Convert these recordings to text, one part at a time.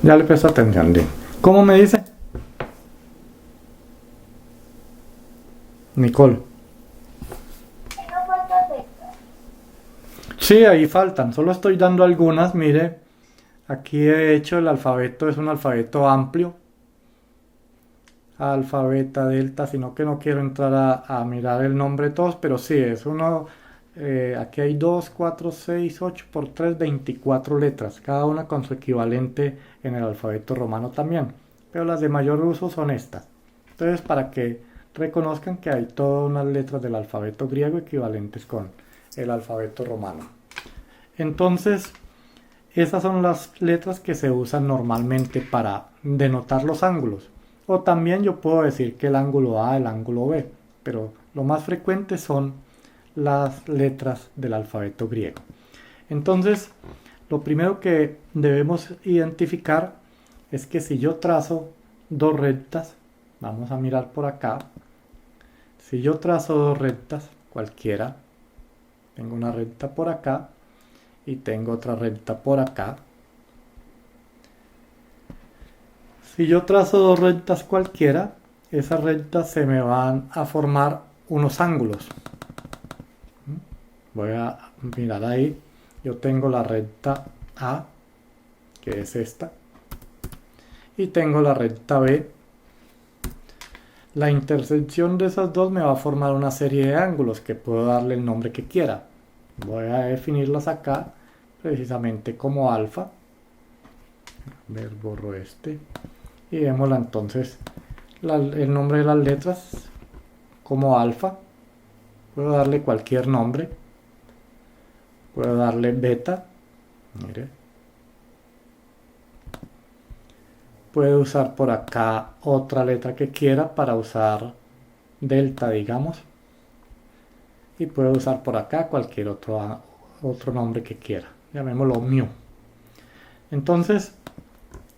Ya le presto atención, Lin. ¿Cómo me dice? Nicole. Sí, ahí faltan. Solo estoy dando algunas. Mire, aquí he hecho el alfabeto. Es un alfabeto amplio. Alfabeta, delta. Sino que no quiero entrar a mirar el nombre de todos. Pero sí, es uno. Aquí hay 2, 4, 6, 8 por 3, 24 letras. Cada una con su equivalente en el alfabeto romano también. Pero las de mayor uso son estas. Entonces, para que reconozcan que hay todas unas letras del alfabeto griego equivalentes con el alfabeto romano. Entonces, esas son las letras que se usan normalmente para denotar los ángulos. O también yo puedo decir que el ángulo A, el ángulo B, pero lo más frecuente son las letras del alfabeto griego. Entonces, lo primero que debemos identificar es que si yo trazo dos rectas, vamos a mirar por acá, si yo trazo dos rectas, cualquiera, tengo una recta por acá y tengo otra recta por acá. Si yo trazo dos rectas cualquiera, esas rectas se me van a formar unos ángulos. Voy a mirar ahí, yo tengo la recta A, que es esta, y tengo la recta B. La intersección de esas dos me va a formar una serie de ángulos que puedo darle el nombre que quiera. Voy a definirlas acá precisamente como alfa. A ver, borro este. Y démosla entonces el nombre de las letras como alfa. Puedo darle cualquier nombre. Puedo darle beta. Mire. Puedo usar por acá otra letra que quiera para usar delta, digamos. Y puedo usar por acá cualquier otro nombre que quiera. Llamémoslo mu. Entonces,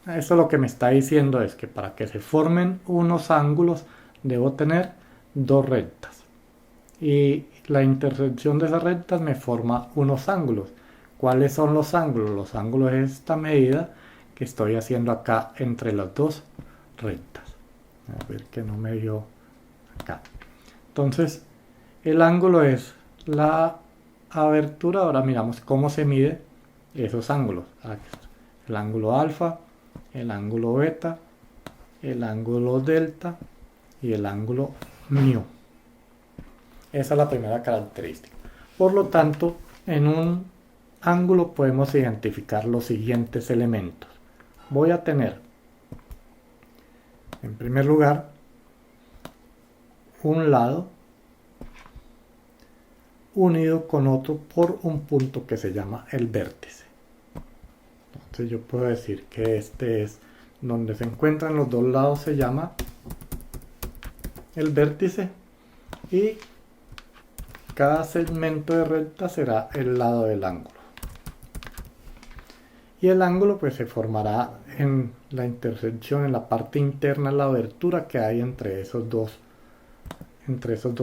eso lo que me está diciendo es que para que se formen unos ángulos debo tener dos rectas. Y la intersección de esas rectas me forma unos ángulos. ¿Cuáles son los ángulos? Los ángulos es esta medida que estoy haciendo acá entre las dos rectas. A ver que no me dio acá. Entonces, el ángulo es la abertura. Ahora miramos cómo se mide esos ángulos. El ángulo alfa, el ángulo beta, el ángulo delta y el ángulo mu. Esa es la primera característica. Por lo tanto, en un ángulo podemos identificar los siguientes elementos. Voy a tener, en primer lugar, un lado unido con otro por un punto que se llama el vértice. Entonces yo puedo decir que este es donde se encuentran los dos lados, se llama el vértice, y cada segmento de recta será el lado del ángulo. Y el ángulo pues se formará en la intersección, en la parte interna, la abertura que hay entre esos dos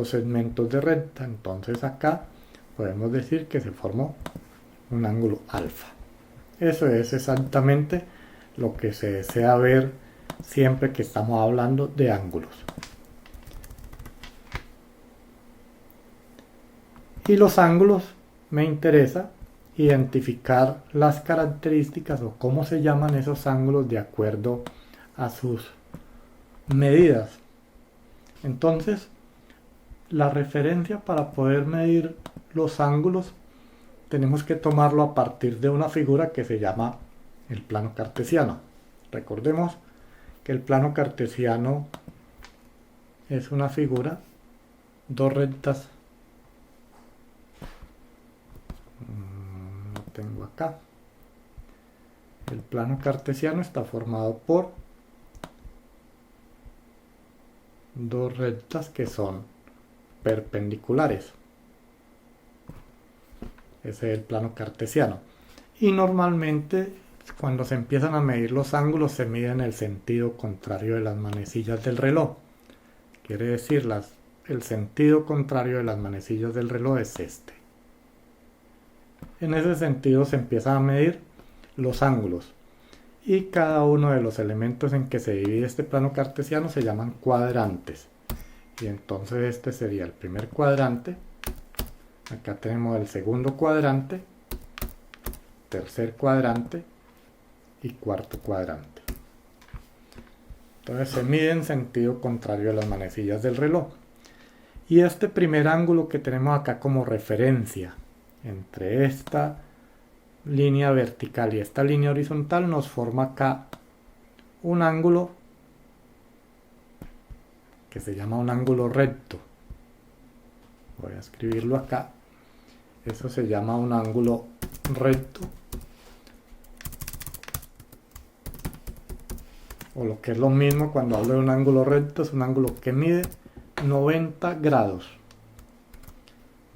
segmentos de recta. Entonces acá podemos decir que se formó un ángulo alfa. Eso es exactamente lo que se desea ver siempre que estamos hablando de ángulos. Y los ángulos me interesa identificar las características o cómo se llaman esos ángulos de acuerdo a sus medidas. Entonces, la referencia para poder medir los ángulos tenemos que tomarlo a partir de una figura que se llama el plano cartesiano. Recordemos que el plano cartesiano es una figura, dos rectas, no tengo acá. El plano cartesiano está formado por dos rectas que son perpendiculares. Ese es el plano cartesiano. Y normalmente cuando se empiezan a medir los ángulos se miden en el sentido contrario de las manecillas del reloj. Quiere decir, el sentido contrario de las manecillas del reloj es este. En ese sentido se empiezan a medir los ángulos. y cada uno de los elementos en que se divide este plano cartesiano se llaman cuadrantes. Y entonces este sería el primer cuadrante, acá tenemos el segundo cuadrante, tercer cuadrante y cuarto cuadrante. Entonces se mide en sentido contrario a las manecillas del reloj. Y este primer ángulo que tenemos acá como referencia entre esta línea vertical y esta línea horizontal nos forma acá un ángulo que se llama un ángulo recto. Voy a escribirlo acá. Eso se llama un ángulo recto, o lo que es lo mismo cuando hablo de un ángulo recto, es un ángulo que mide 90 grados.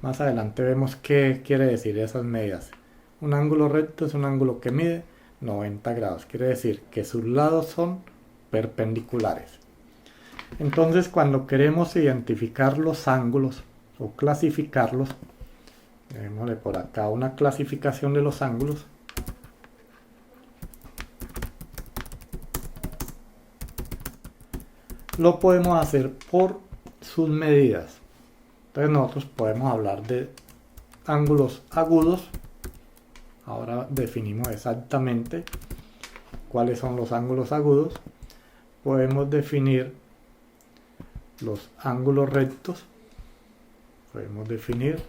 Más adelante vemos qué quiere decir esas medidas. Un ángulo recto es un ángulo que mide 90 grados. Quiere decir que sus lados son perpendiculares. Entonces, cuando queremos identificar los ángulos o clasificarlos, démosle por acá una clasificación de los ángulos. Lo podemos hacer por sus medidas. Entonces nosotros podemos hablar de ángulos agudos. Ahora definimos exactamente cuáles son los ángulos agudos. Podemos definir los ángulos rectos. Podemos definir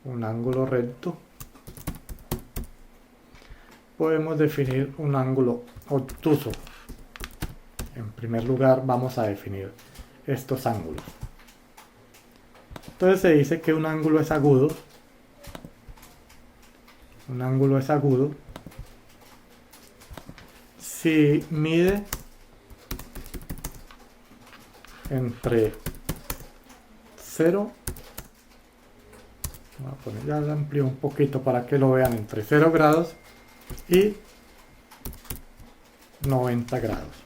un ángulo recto. Podemos definir un ángulo obtuso. En primer lugar vamos a definir estos ángulos. Entonces se dice que un ángulo es agudo. Un ángulo es agudo si mide entre 0, voy a poner, ya lo amplío un poquito para que lo vean, entre 0 grados y 90 grados.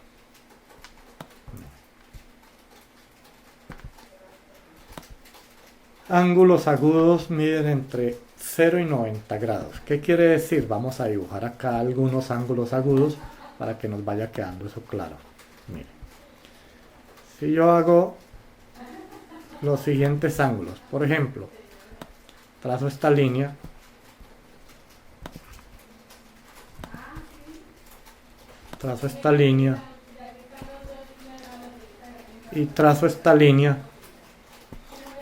Ángulos agudos miden entre 0 y 90 grados. ¿Qué quiere decir? Vamos a dibujar acá algunos ángulos agudos para que nos vaya quedando eso claro. Miren. Si yo hago los siguientes ángulos, por ejemplo, trazo esta línea, y trazo esta línea,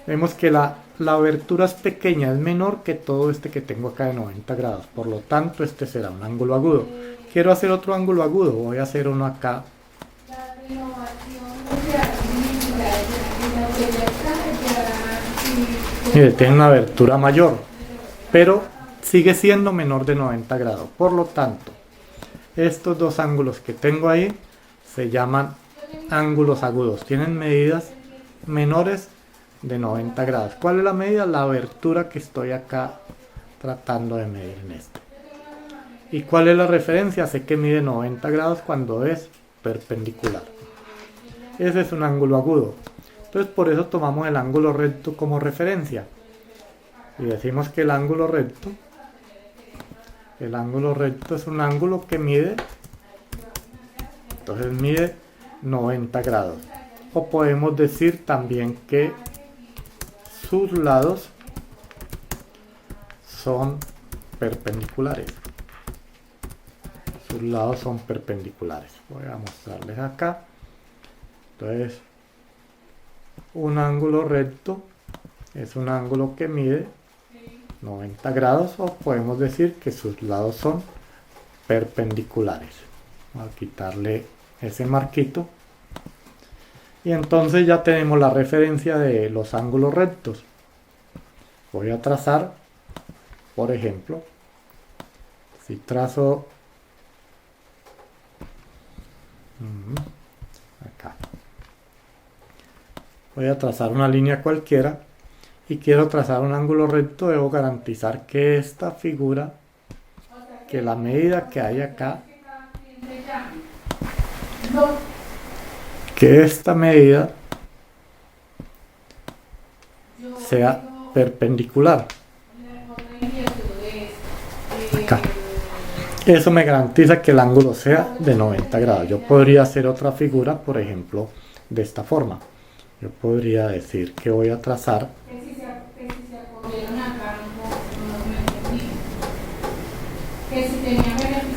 vemos que la abertura es pequeña, es menor que todo este que tengo acá de 90 grados, por lo tanto este será un ángulo agudo. Quiero hacer otro ángulo agudo, voy a hacer uno acá. Mire, tiene una abertura mayor, pero sigue siendo menor de 90 grados. Por lo tanto, estos dos ángulos que tengo ahí se llaman ángulos agudos. Tienen medidas menores de 90 grados. ¿Cuál es la medida? La abertura que estoy acá tratando de medir en este. ¿Y cuál es la referencia? Sé que mide 90 grados cuando es perpendicular. Ese es un ángulo agudo. Entonces por eso tomamos el ángulo recto como referencia. Y decimos que el ángulo recto es un ángulo que mide, entonces mide 90 grados. O podemos decir también que sus lados son perpendiculares. Sus lados son perpendiculares. Voy a mostrarles acá. Entonces, un ángulo recto es un ángulo que mide 90 grados, o podemos decir que sus lados son perpendiculares. Voy a quitarle ese marquito. Y entonces ya tenemos la referencia de los ángulos rectos. Voy a trazar, por ejemplo, si trazo acá, voy a trazar una línea cualquiera y quiero trazar un ángulo recto, debo garantizar que esta figura, que la medida que hay acá, que esta medida sea perpendicular. Acá. Eso me garantiza que el ángulo sea de 90 grados. Yo podría hacer otra figura, por ejemplo, de esta forma. Yo podría decir que voy a trazar.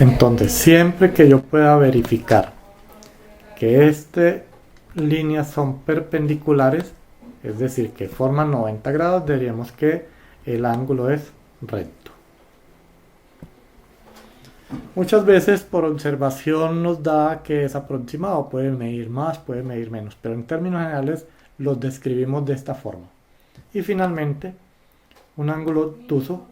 Entonces, siempre que yo pueda verificar que estas líneas son perpendiculares, es decir, que forman 90 grados, diríamos que el ángulo es recto. Muchas veces por observación nos da que es aproximado, puede medir más, puede medir menos, pero en términos generales los describimos de esta forma. Y finalmente, un ángulo obtuso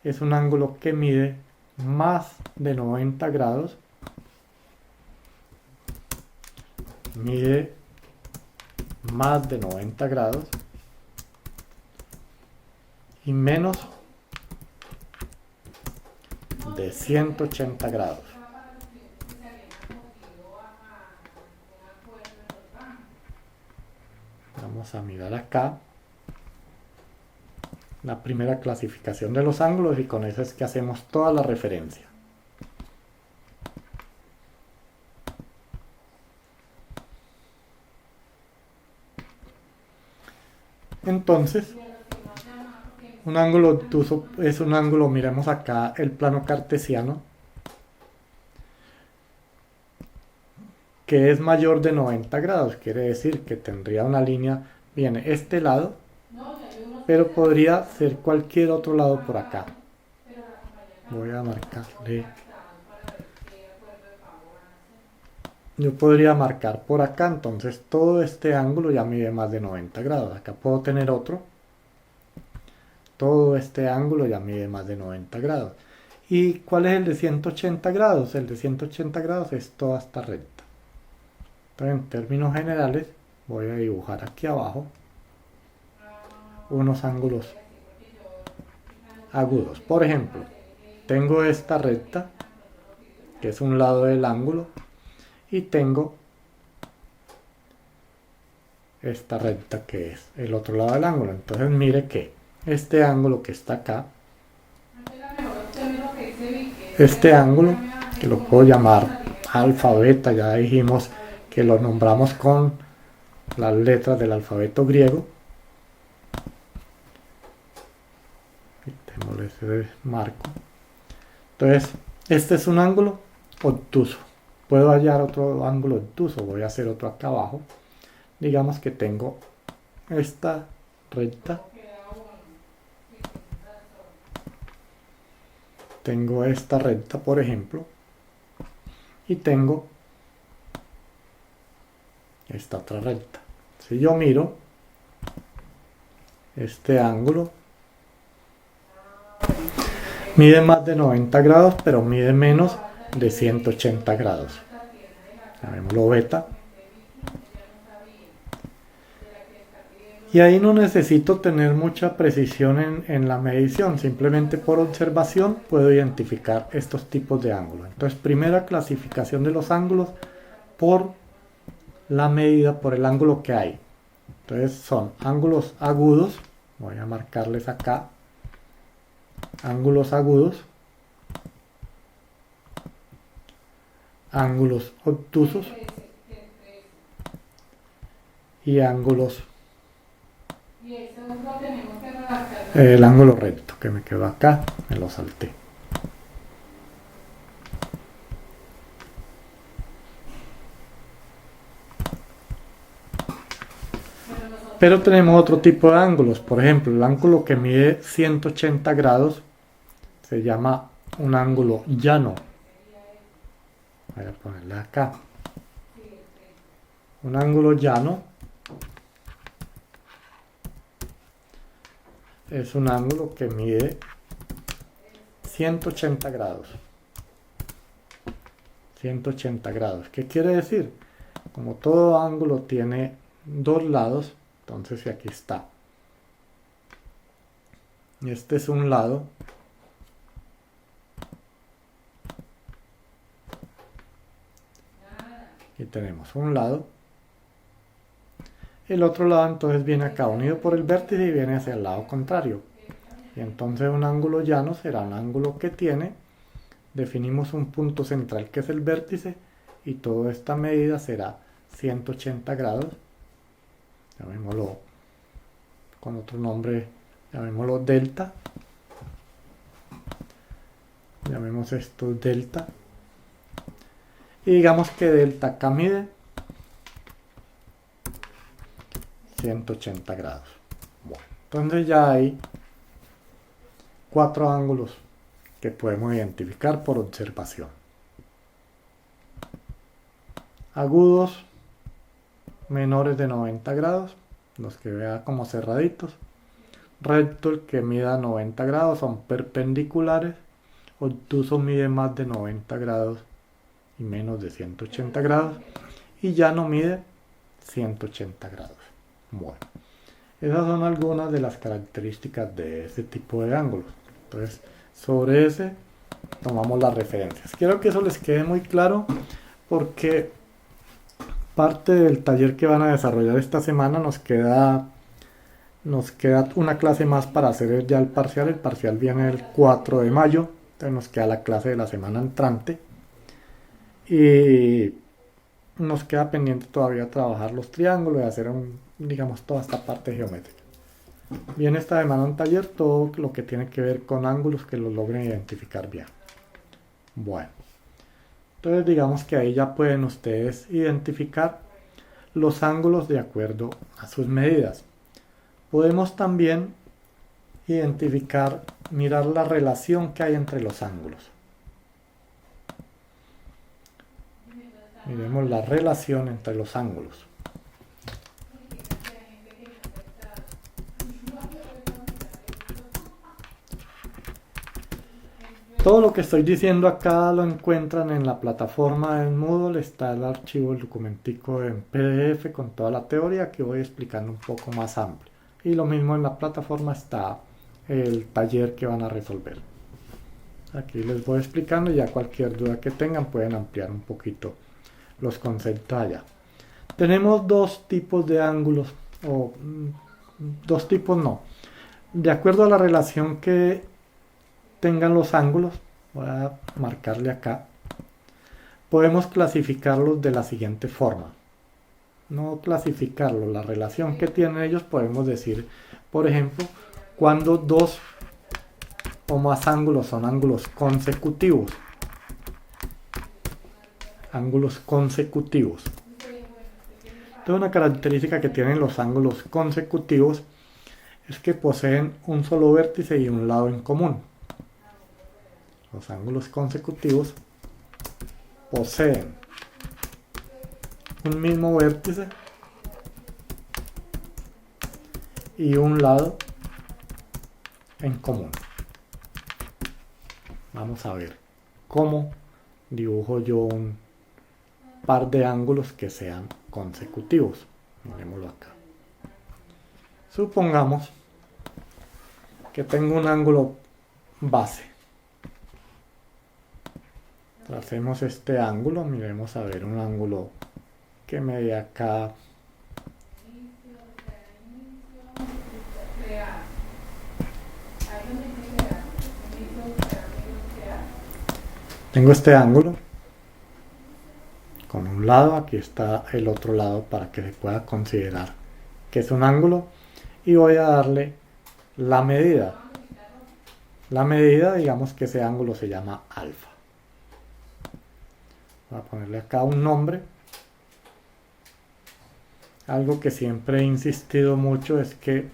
es un ángulo que mide más de 90 grados, mide más de 90 grados y menos de 180 grados. Vamos a mirar acá la primera clasificación de los ángulos y con eso es que hacemos toda la referencia. Entonces, un ángulo obtuso es un ángulo, miremos acá el plano cartesiano, que es mayor de 90 grados, quiere decir que tendría una línea, viene este lado, pero podría ser cualquier otro lado por acá. Voy a marcarle. Yo podría marcar por acá, entonces todo este ángulo ya mide más de 90 grados. Acá puedo tener otro. Todo este ángulo ya mide más de 90 grados. ¿Y cuál es el de 180 grados? El de 180 grados es toda esta recta. Entonces, en términos generales, voy a dibujar aquí abajo unos ángulos agudos. Por ejemplo, tengo esta recta, que es un lado del ángulo, y tengo esta recta que es el otro lado del ángulo. Entonces mire que este ángulo que está acá, este ángulo, que lo puedo llamar alfa, beta, ya dijimos que lo nombramos con las letras del alfabeto griego. Quitémosle ese marco. Entonces, este es un ángulo obtuso. Puedo hallar otro ángulo obtuso, voy a hacer otro acá abajo. Digamos que tengo esta recta. Tengo esta recta, por ejemplo. Y tengo esta otra recta. Si yo miro este ángulo, mide más de 90 grados, pero mide menos de 180 grados. Llamémoslo beta. Y ahí no necesito tener mucha precisión en la medición, simplemente por observación puedo identificar estos tipos de ángulos. Entonces, primera clasificación de los ángulos por la medida, por el ángulo que hay. Entonces son ángulos agudos, voy a marcarles acá, ángulos agudos, ángulos obtusos y ángulos, el ángulo recto que me quedó acá, me lo salté. Pero tenemos otro tipo de ángulos, por ejemplo, el ángulo que mide 180 grados se llama un ángulo llano. Voy a ponerle acá. Un ángulo llano es un ángulo que mide 180 grados. 180 grados. ¿Qué quiere decir? Como todo ángulo tiene dos lados, entonces si aquí está. Este es un lado. Y tenemos un lado. El otro lado entonces viene acá unido por el vértice y viene hacia el lado contrario. Y entonces un ángulo llano será un ángulo que tiene definimos un punto central que es el vértice y toda esta medida será 180 grados. Llamémoslo con otro nombre, llamémoslo delta. Llamemos esto delta. Y digamos que delta acá mide 180 grados. Bueno, entonces ya hay 4 ángulos que podemos identificar por observación. Agudos menores de 90 grados, los que vea como cerraditos. Recto, el que mida 90 grados, son perpendiculares. Obtuso mide más de 90 grados y menos de 180 grados. Y llano mide 180 grados. Bueno, esas son algunas de las características de ese tipo de ángulos. Entonces, sobre ese tomamos las referencias. Quiero que eso les quede muy claro porque parte del taller que van a desarrollar esta semana nos queda una clase más para hacer ya el parcial. El parcial viene el 4 de mayo, entonces nos queda la clase de la semana entrante. Y nos queda pendiente todavía trabajar los triángulos y hacer digamos toda esta parte geométrica. Viene esta semana un taller, todo lo que tiene que ver con ángulos que los logren identificar bien. Bueno, entonces digamos que ahí ya pueden ustedes identificar los ángulos de acuerdo a sus medidas. Podemos también identificar, mirar la relación que hay entre los ángulos. Miremos la relación entre los ángulos. Todo lo que estoy diciendo acá lo encuentran en la plataforma del Moodle. Está el archivo, el documentico en PDF con toda la teoría que voy explicando un poco más amplio. Y lo mismo en la plataforma está el taller que van a resolver. Aquí les voy explicando y ya cualquier duda que tengan pueden ampliar un poquito los conceptos allá. Tenemos dos tipos de ángulos, o dos tipos no. De acuerdo a la relación que tengan los ángulos, voy a marcarle acá, podemos clasificarlos de la siguiente forma. No clasificarlos, la relación que tienen ellos, podemos decir, por ejemplo, cuando dos o más ángulos son ángulos consecutivos. Ángulos consecutivos. Entonces, una característica que tienen los ángulos consecutivos es que poseen un solo vértice y un lado en común. Los ángulos consecutivos poseen un mismo vértice y un lado en común. Vamos a ver cómo dibujo yo un par de ángulos que sean consecutivos. Miremoslo acá. Supongamos que tengo un ángulo base. Tracemos este ángulo, miremos a ver un ángulo que me dé acá. Tengo este ángulo con un lado, aquí está el otro lado para que se pueda considerar que es un ángulo y voy a darle la medida. La medida, digamos que ese ángulo se llama alfa. Voy a ponerle acá un nombre. Algo que siempre he insistido mucho es que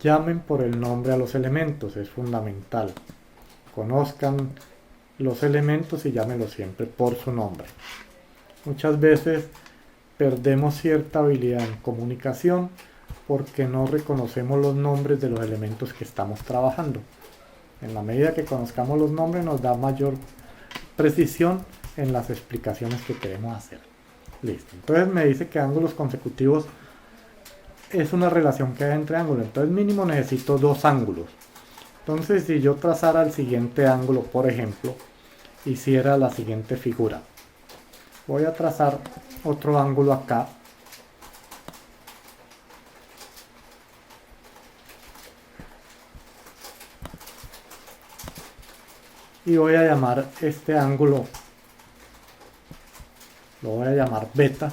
llamen por el nombre a los elementos, es fundamental. Conozcan los elementos y llámenlos siempre por su nombre. Muchas veces perdemos cierta habilidad en comunicación porque no reconocemos los nombres de los elementos que estamos trabajando. En la medida que conozcamos los nombres nos da mayor precisión en las explicaciones que queremos hacer. Listo. Entonces me dice que ángulos consecutivos es una relación que hay entre ángulos. Entonces mínimo necesito dos ángulos. Entonces si yo trazara el siguiente ángulo, por ejemplo, hiciera la siguiente figura. Voy a trazar otro ángulo acá. y voy a llamar este ángulo, lo voy a llamar beta.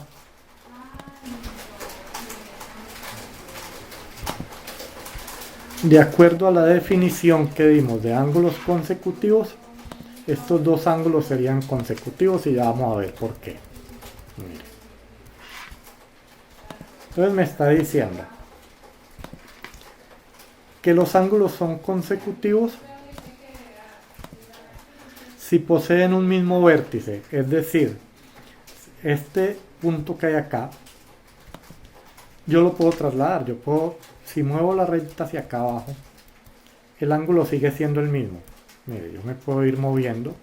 De acuerdo a la definición que dimos de ángulos consecutivos, estos dos ángulos serían consecutivos y ya vamos a ver por qué. Mire. Entonces me está diciendo que los ángulos son consecutivos si poseen un mismo vértice, es decir, este punto que hay acá, yo lo puedo trasladar, si muevo la recta hacia acá abajo, el ángulo sigue siendo el mismo. Mire, yo me puedo ir moviendo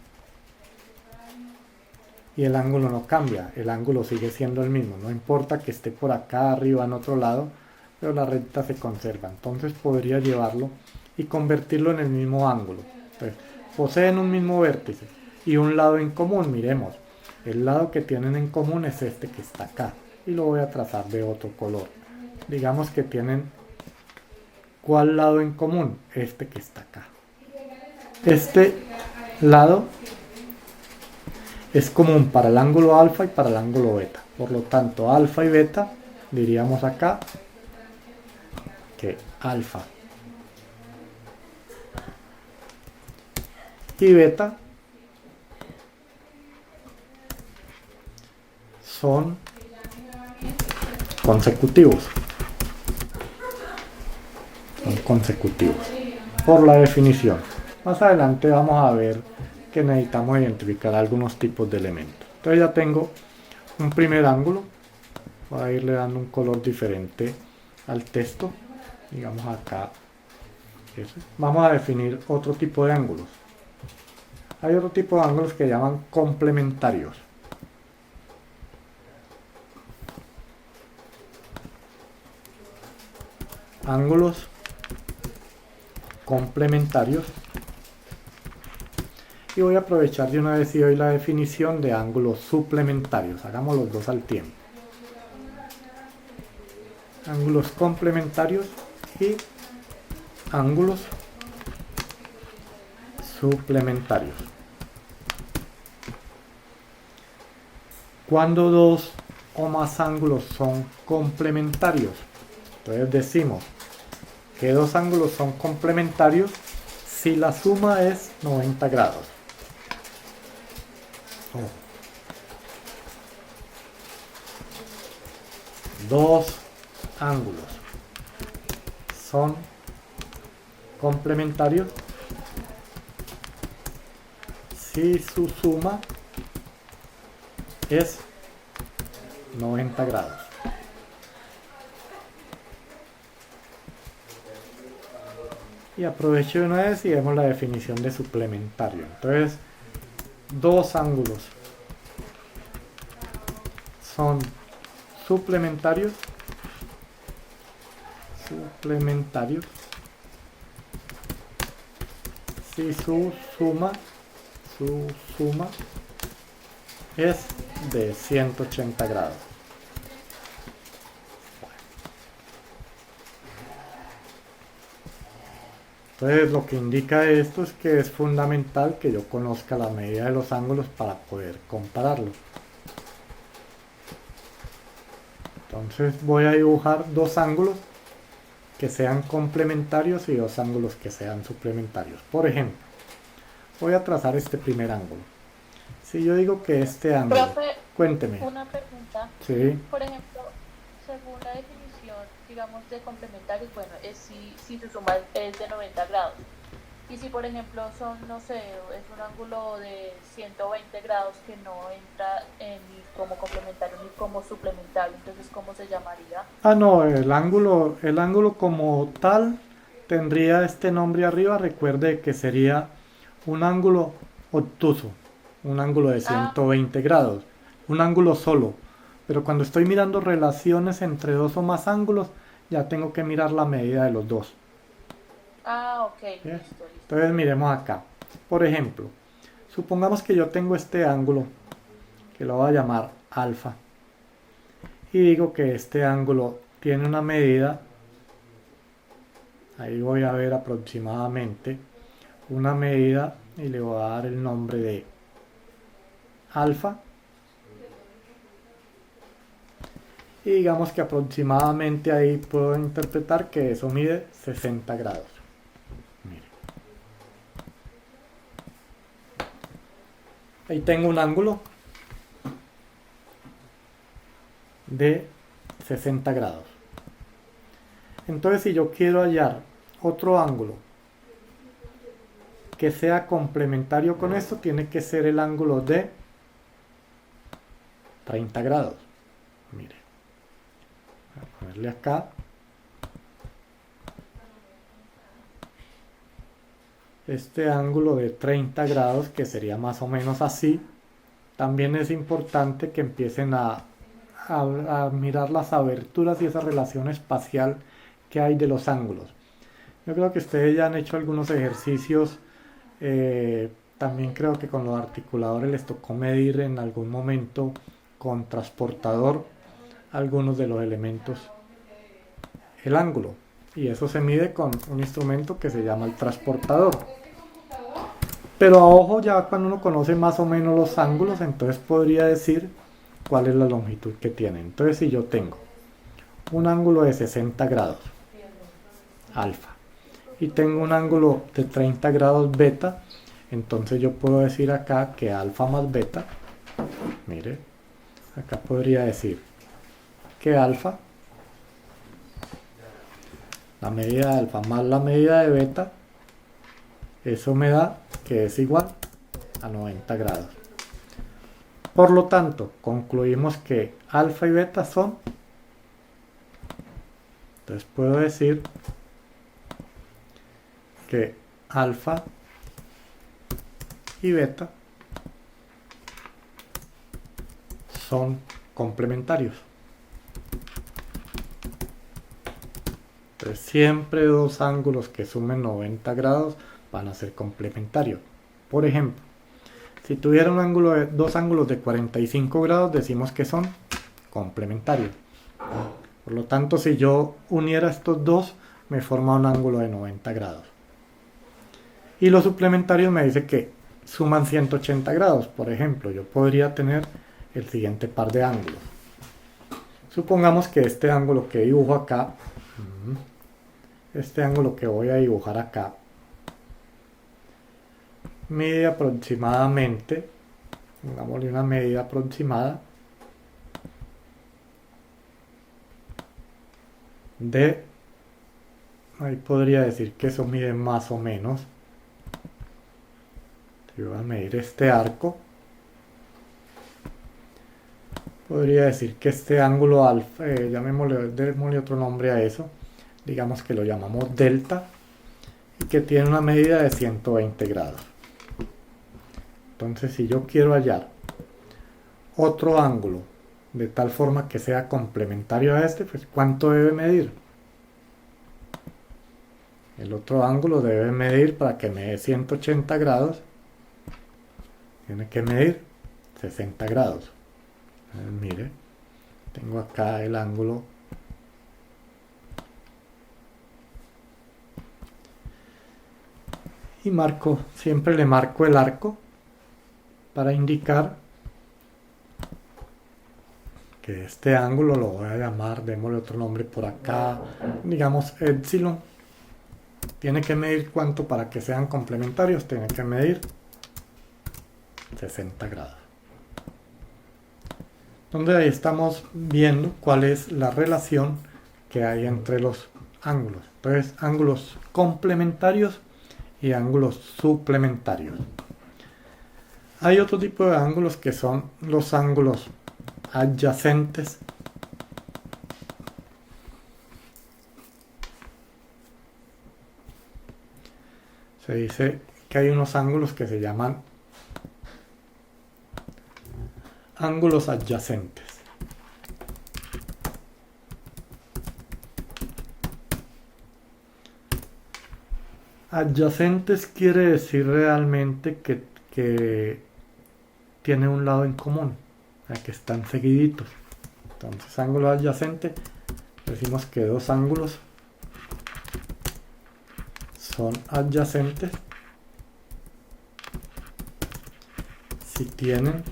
y el ángulo no cambia, el ángulo sigue siendo el mismo, no importa que esté por acá arriba en otro lado, pero la recta se conserva. Entonces podría llevarlo y convertirlo en el mismo ángulo. Entonces, poseen un mismo vértice y un lado en común. Miremos, el lado que tienen en común es este que está acá y lo voy a trazar de otro color. Digamos que tienen, ¿cuál lado en común? Este que está acá. Este lado es común para el ángulo alfa y para el ángulo beta. Por lo tanto, alfa y beta, diríamos acá que alfa y beta son consecutivos. Son consecutivos por la definición. Más adelante vamos a ver que necesitamos identificar algunos tipos de elementos. Entonces ya tengo un primer ángulo. Voy a irle dando un color diferente al texto. Digamos acá. Vamos a definir otro tipo de ángulos. Hay otro tipo de ángulos que llaman complementarios. Ángulos complementarios. Y voy a aprovechar de una vez y doy la definición de ángulos suplementarios. Hagamos los dos al tiempo. Ángulos complementarios y ángulos suplementarios. Cuando dos o más ángulos son complementarios, entonces decimos que dos ángulos son complementarios si la suma es 90 grados. Dos ángulos son complementarios si su suma es 90 grados. Y aprovecho de una vez y vemos la definición de suplementario. Entonces, dos ángulos son suplementarios si su suma es de 180 grados. Entonces lo que indica esto es que es fundamental que yo conozca la medida de los ángulos para poder compararlos. Entonces voy a dibujar dos ángulos que sean complementarios y dos ángulos que sean suplementarios. Por ejemplo, voy a trazar este primer ángulo. Si yo digo que este ángulo... Profe, Cuénteme. una pregunta. Sí. Por ejemplo, según la definición, digamos, de complementarios, bueno, es si su suma es de 90 grados. Y si, por ejemplo, son, no sé, es un ángulo de 120 grados que no entra ni como complementario ni como suplementario, entonces, ¿cómo se llamaría? Ah, no, el ángulo como tal tendría este nombre arriba. Recuerde que sería un ángulo obtuso, un ángulo de Ah, 120 grados, un ángulo solo. Pero cuando estoy mirando relaciones entre dos o más ángulos, ya tengo que mirar la medida de los dos. ok, ¿Sí? listo, listo. Entonces miremos acá. Por ejemplo, supongamos que yo tengo este ángulo, que lo voy a llamar alfa, y digo que este ángulo tiene una medida, ahí voy a ver aproximadamente una medida y le voy a dar el nombre de alfa. Y digamos que aproximadamente ahí puedo interpretar que eso mide 60 grados. Mire. Ahí tengo un ángulo de 60 grados. Entonces, si yo quiero hallar otro ángulo que sea complementario con esto, tiene que ser el ángulo de 30 grados. Mire, voy a ponerle acá. Este ángulo de 30 grados, que sería más o menos así, también es importante que empiecen a mirar las aberturas y esa relación espacial que hay de los ángulos. Yo creo que ustedes ya han hecho algunos ejercicios, también creo que con los articuladores les tocó medir en algún momento con transportador algunos de los elementos, el ángulo, y eso se mide con un instrumento que se llama el transportador. Pero a ojo, ya cuando uno conoce más o menos los ángulos, entonces podría decir cuál es la longitud que tiene. Entonces, si yo tengo un ángulo de 60 grados alfa y tengo un ángulo de 30 grados beta, entonces yo puedo decir acá que alfa más beta, mire, acá podría decir que alfa, la medida de alfa más la medida de beta, eso me da que es igual a 90 grados. Por lo tanto, concluimos que alfa y beta son, entonces puedo decir que alfa y beta son complementarios. Entonces siempre dos ángulos que sumen 90 grados van a ser complementarios. Por ejemplo, si tuviera dos ángulos de 45 grados, decimos que son complementarios. Por lo tanto, si yo uniera estos dos, me forma un ángulo de 90 grados. Y los suplementarios me dice que suman 180 grados. Por ejemplo, yo podría tener el siguiente par de ángulos. Supongamos que este ángulo que dibujo acá, este ángulo que voy a dibujar acá, mide aproximadamente, pongámosle una medida aproximada de, ahí podría decir que eso mide más o menos, si voy a medir este arco, podría decir que este ángulo alfa, llamémosle otro nombre a eso, digamos que lo llamamos delta, y que tiene una medida de 120 grados. Entonces, si yo quiero hallar otro ángulo de tal forma que sea complementario a este, pues ¿cuánto debe medir? El otro ángulo debe medir, para que me dé 180 grados, tiene que medir 60 grados. Mire, tengo acá el ángulo y siempre le marco el arco para indicar que este ángulo lo voy a llamar, démosle otro nombre por acá, digamos epsilon. Tiene que medir cuánto para que sean complementarios, tiene que medir 60 grados. Entonces ahí estamos viendo cuál es la relación que hay entre los ángulos. Entonces, ángulos complementarios y ángulos suplementarios. Hay otro tipo de ángulos que son los ángulos adyacentes. Se dice que hay unos ángulos que se llaman ángulos adyacentes. Adyacentes quiere decir realmente que tiene un lado en común, o sea, que están seguiditos. Entonces, ángulo adyacente, decimos que dos ángulos son adyacentes si tienen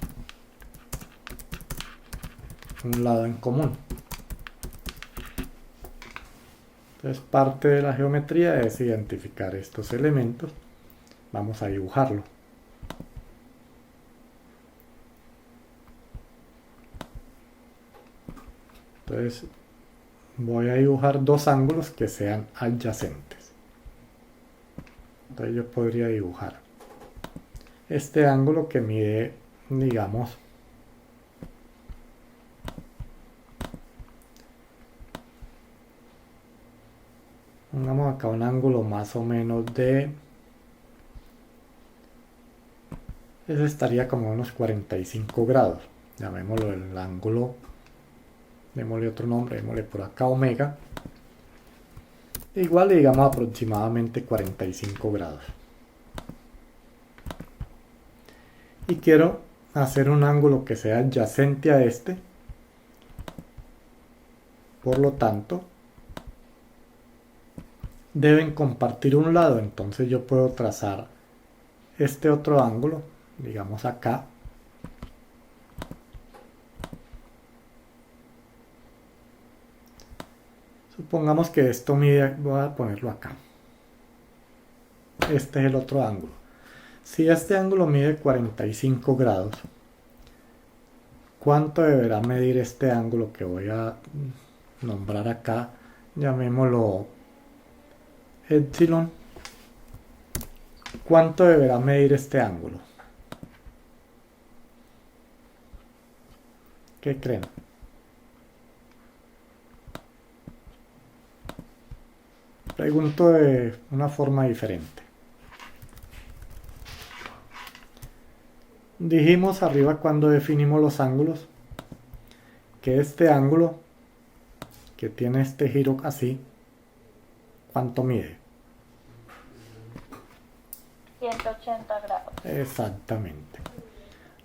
un lado en común. Entonces parte de la geometría es identificar estos elementos. Vamos a dibujarlo. Entonces voy a dibujar dos ángulos que sean adyacentes. Entonces yo podría dibujar este ángulo que mide, digamos, pongamos acá un ángulo más o menos de, ese estaría como unos 45 grados, llamémoslo el ángulo, démosle otro nombre, démosle por acá omega, igual le digamos aproximadamente 45 grados. Y quiero hacer un ángulo que sea adyacente a este, por lo tanto deben compartir un lado, entonces yo puedo trazar este otro ángulo, digamos acá, supongamos que esto mide, voy a ponerlo acá, este es el otro ángulo. Si este ángulo mide 45 grados, ¿cuánto deberá medir este ángulo que voy a nombrar acá? Llamémoslo epsilon. ¿Cuánto deberá medir este ángulo? ¿Qué creen? Pregunto de una forma diferente. Dijimos arriba cuando definimos los ángulos que este ángulo que tiene este giro así, ¿cuánto mide? 180 grados. Exactamente.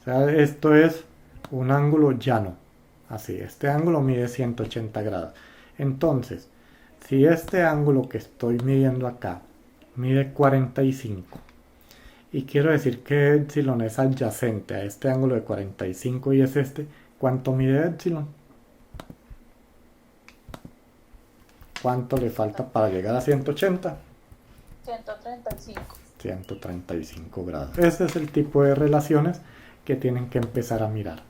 O sea, esto es un ángulo llano. Así, este ángulo mide 180 grados. Entonces, si este ángulo que estoy midiendo acá mide 45 y quiero decir que epsilon es adyacente a este ángulo de 45 y es este, ¿cuánto mide epsilon? ¿Cuánto le falta para llegar a 180? 135. 135 grados. Ese es el tipo de relaciones que tienen que empezar a mirar.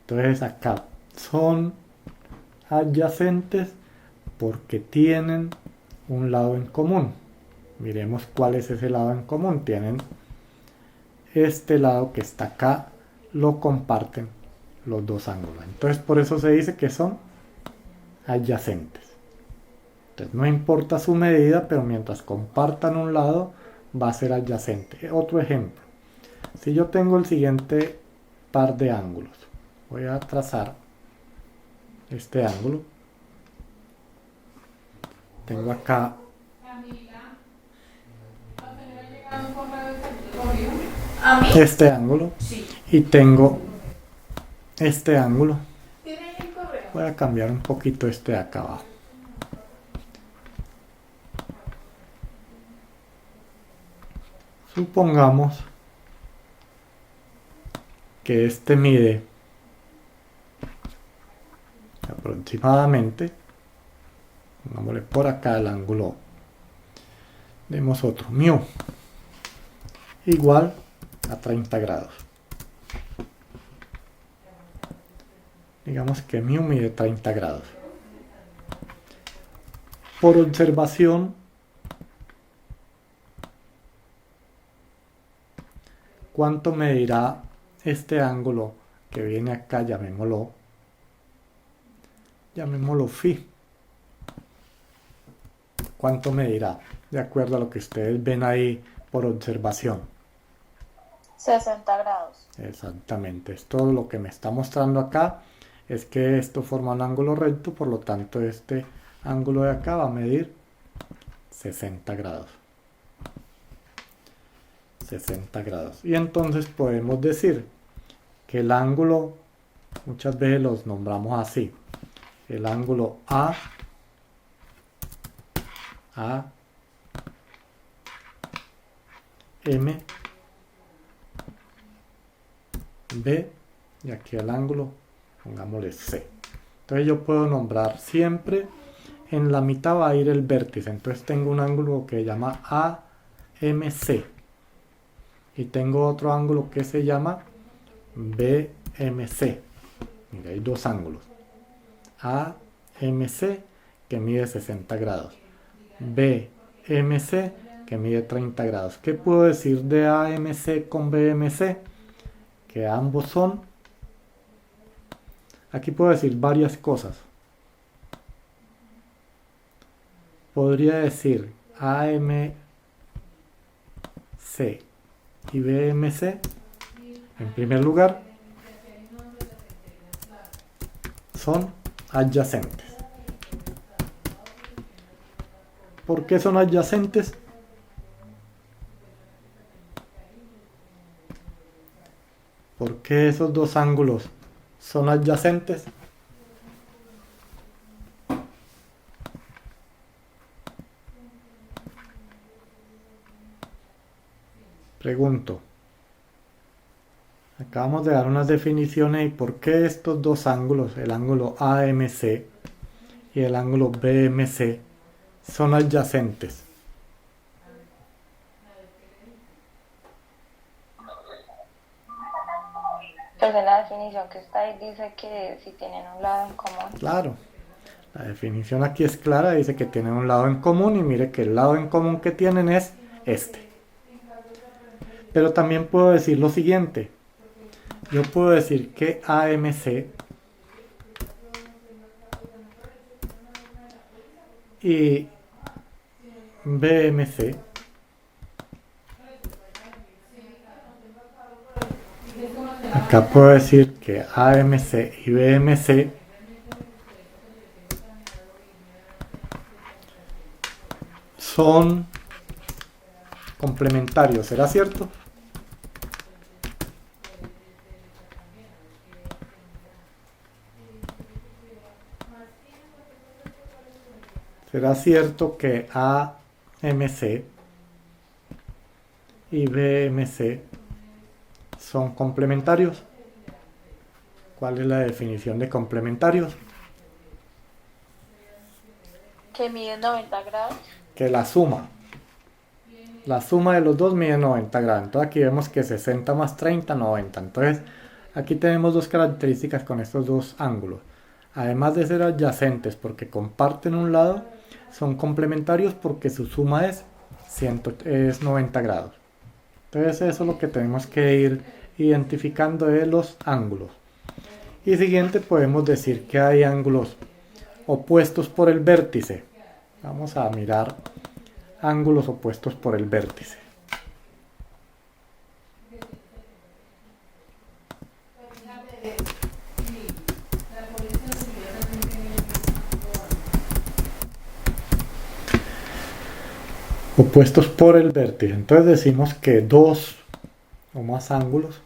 Entonces acá son adyacentes porque tienen un lado en común. Miremos cuál es ese lado en común. Tienen este lado que está acá, lo comparten los dos ángulos. Entonces por eso se dice que son adyacentes. Entonces no importa su medida, pero mientras compartan un lado va a ser adyacente. Otro ejemplo. Si yo tengo el siguiente par de ángulos, voy a trazar este ángulo. Tengo acá este ángulo y tengo este ángulo. Voy a cambiar un poquito este de acá abajo. Supongamos que este mide aproximadamente, pongámosle por acá el ángulo, demos otro, mu, igual a 30 grados. Digamos que mu mide 30 grados. Por observación, ¿cuánto medirá este ángulo que viene acá? Llamémoslo phi. ¿Cuánto medirá? De acuerdo a lo que ustedes ven ahí por observación. 60 grados. Exactamente. Esto lo que me está mostrando acá es que esto forma un ángulo recto, por lo tanto este ángulo de acá va a medir 60 grados. 60 grados. Y entonces podemos decir que el ángulo, muchas veces los nombramos así, el ángulo A, M B, y aquí el ángulo, pongámosle C. Entonces yo puedo nombrar siempre, en la mitad va a ir el vértice, entonces tengo un ángulo que se llama AMC, y tengo otro ángulo que se llama BMC. Mira, hay dos ángulos. AMC, que mide 60 grados. BMC, que mide 30 grados. ¿Qué puedo decir de AMC con BMC? Que ambos son... Aquí puedo decir varias cosas. Podría decir AMC y BMC, en primer lugar, son adyacentes. ¿Por qué son adyacentes? ¿Por qué esos dos ángulos son adyacentes? Pregunto. Acabamos de dar unas definiciones y por qué estos dos ángulos, el ángulo AMC y el ángulo BMC, son adyacentes. Pues en la definición que está ahí dice que si tienen un lado en común. Claro, la definición aquí es clara, dice que tienen un lado en común y mire que el lado en común que tienen es este. Pero también puedo decir lo siguiente. Yo puedo decir que AMC y BMC acá puedo decir que AMC y BMC son complementarios, ¿será cierto? ¿Será cierto que AMC y BMC son complementarios? ¿Cuál es la definición de complementarios? Que miden 90 grados. Que la suma de los dos mide 90 grados. Entonces aquí vemos que 60 más 30, 90. Entonces aquí tenemos dos características con estos dos ángulos. Además de ser adyacentes porque comparten un lado, son complementarios porque su suma es 90 grados. Entonces eso es lo que tenemos que ir identificando de los ángulos. Y siguiente podemos decir que hay ángulos opuestos por el vértice. Vamos a mirar ángulos opuestos por el vértice. Opuestos por el vértice. Entonces decimos que dos o más ángulos,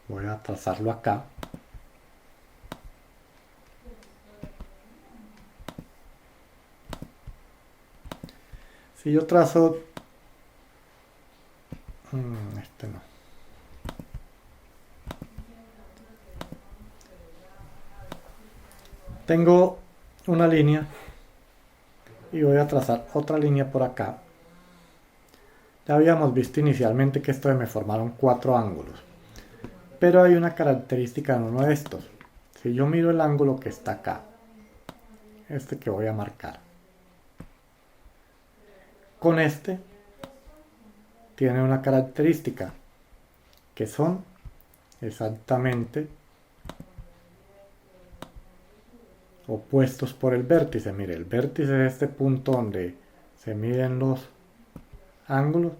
voy a trazarlo acá, si yo trazo este no, tengo una línea y voy a trazar otra línea por acá. Ya habíamos visto inicialmente que esto me formaron cuatro ángulos, pero hay una característica en uno de estos. Si yo miro el ángulo que está acá, este que voy a marcar, con este tiene una característica que son exactamente opuestos por el vértice. Mire, el vértice es este punto donde se miden los ángulos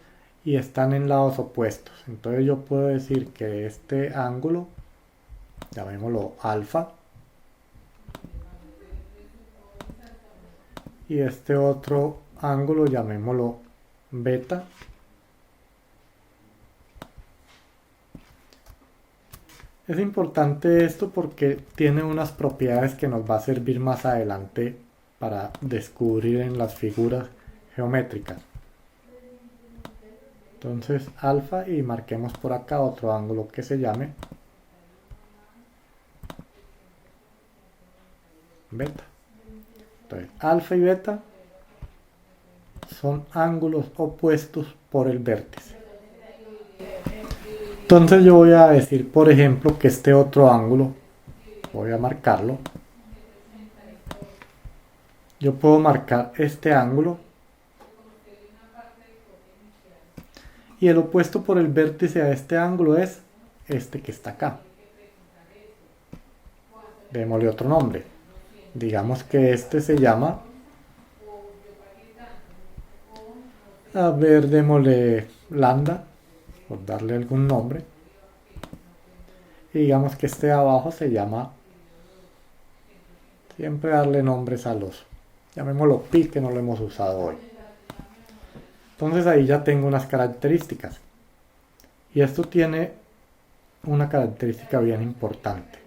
y están en lados opuestos. Entonces yo puedo decir que este ángulo, llamémoslo alfa, y este otro ángulo, llamémoslo beta. Es importante esto porque tiene unas propiedades que nos va a servir más adelante para descubrir en las figuras geométricas. Entonces alfa, y marquemos por acá otro ángulo que se llame beta. Entonces, alfa y beta son ángulos opuestos por el vértice. Entonces yo voy a decir, por ejemplo, que este otro ángulo, voy a marcarlo. Yo puedo marcar este ángulo y el opuesto por el vértice a este ángulo es este que está acá. Démosle otro nombre. Digamos que este se llama, a ver, démosle lambda, por darle algún nombre. Y digamos que este de abajo se llama, siempre darle nombres a los, llamémoslo pi, que no lo hemos usado hoy. Entonces ahí ya tengo unas características. Y esto tiene una característica bien importante.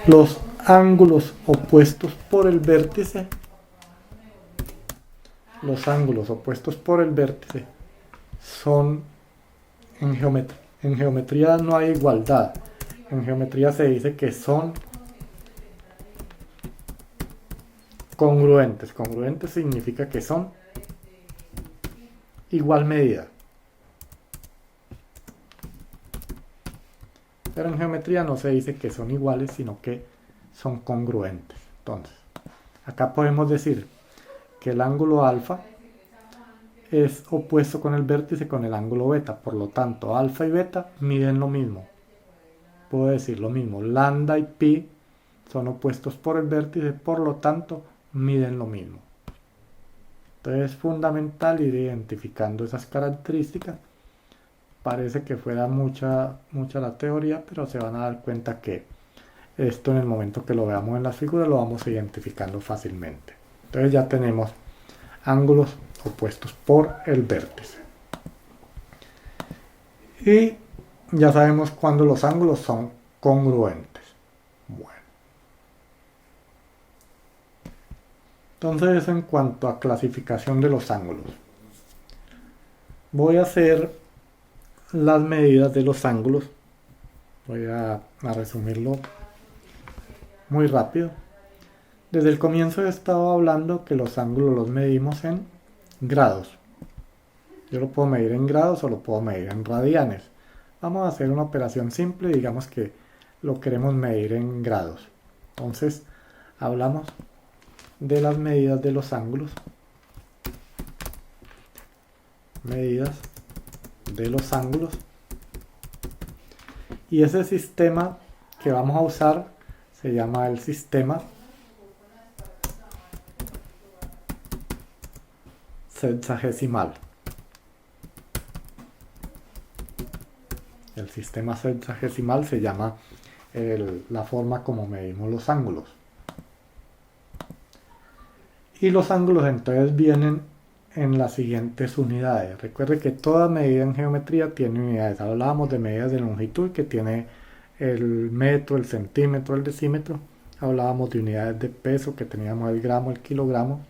Los ángulos opuestos por el vértice, son en geometría. En geometría no hay igualdad. En geometría se dice que son congruentes. Congruentes significa que son igual medida. Pero en geometría no se dice que son iguales, sino que son congruentes. Entonces, acá podemos decir que el ángulo alfa es opuesto con el vértice con el ángulo beta. Por lo tanto, alfa y beta miden lo mismo. Puedo decir lo mismo. Lambda y pi son opuestos por el vértice, por lo tanto, miden lo mismo. Entonces es fundamental ir identificando esas características. Parece que fuera mucha la teoría, pero se van a dar cuenta que esto en el momento que lo veamos en las figuras lo vamos identificando fácilmente. Entonces ya tenemos ángulos opuestos por el vértice. Y ya sabemos cuándo los ángulos son congruentes. Bueno. Entonces eso en cuanto a clasificación de los ángulos. Voy a hacer las medidas de los ángulos. Voy a resumirlo muy rápido. Desde el comienzo he estado hablando que los ángulos los medimos en grados. Yo lo puedo medir en grados o lo puedo medir en radianes. Vamos a hacer una operación simple, digamos que lo queremos medir en grados. Entonces, hablamos de las medidas de los ángulos. Medidas de los ángulos. Y ese sistema que vamos a usar se llama el sistema sexagesimal. El sistema sexagesimal se llama la forma como medimos los ángulos. Y los ángulos entonces vienen en las siguientes unidades. Recuerde que toda medida en geometría tiene unidades. Hablábamos de medidas de longitud que tiene el metro, el centímetro, el decímetro. Hablábamos de unidades de peso que teníamos el gramo, el kilogramo.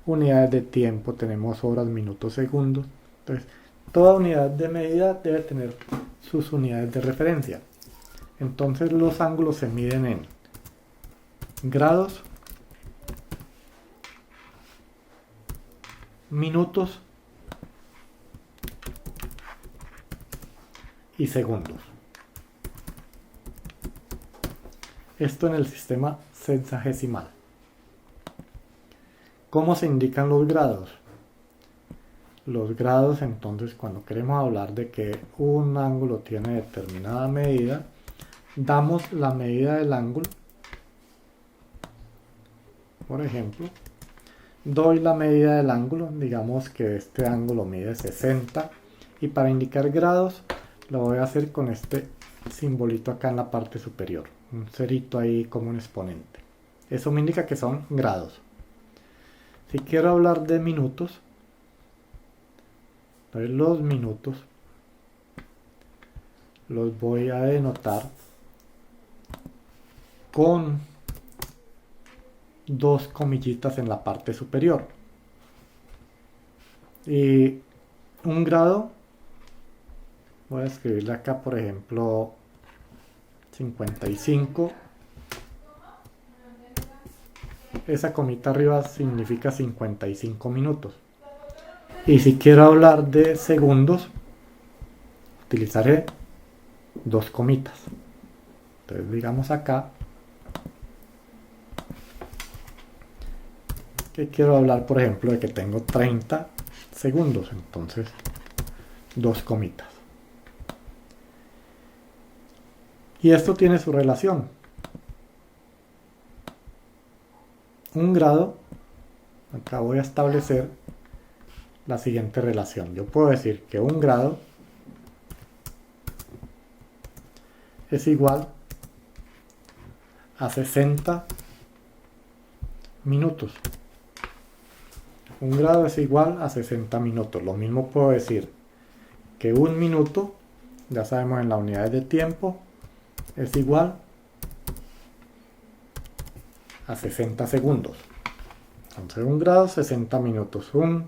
Unidades de tiempo tenemos horas, minutos, segundos. Entonces, toda unidad de medida debe tener sus unidades de referencia. Entonces los ángulos se miden en grados, minutos y segundos. Esto en el sistema sexagesimal. ¿Cómo se indican los grados? Los grados, entonces, cuando queremos hablar de que un ángulo tiene determinada medida, damos la medida del ángulo. Por ejemplo, doy la medida del ángulo, digamos que este ángulo mide 60, y para indicar grados lo voy a hacer con este simbolito acá en la parte superior, un cerito ahí como un exponente. Eso me indica que son grados. Si quiero hablar de minutos, entonces los minutos los voy a denotar con dos comillitas en la parte superior. Y un grado, voy a escribirle acá, por ejemplo, 55 esa comita arriba significa 55 minutos. Y si quiero hablar de segundos, utilizaré dos comitas. Entonces digamos acá que quiero hablar, por ejemplo, de que tengo 30 segundos. Entonces, dos comitas. Y esto tiene su relación. Un grado, acá voy a establecer la siguiente relación. Yo puedo decir que un grado es igual a 60 minutos. Un grado es igual a 60 minutos. Lo mismo puedo decir que un minuto, ya sabemos en las unidades de tiempo, es igual a 60 segundos. Entonces un grado, 60 minutos. Un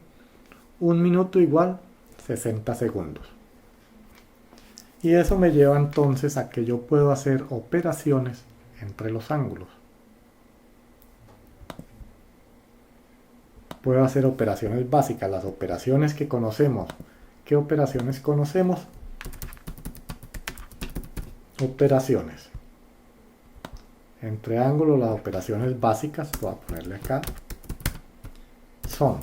minuto igual 60 segundos. Y eso me lleva entonces a que yo puedo hacer operaciones entre los ángulos. Puedo hacer operaciones básicas, las operaciones que conocemos. ¿Qué operaciones conocemos? Operaciones. Entre ángulos, las operaciones básicas, voy a ponerle acá, son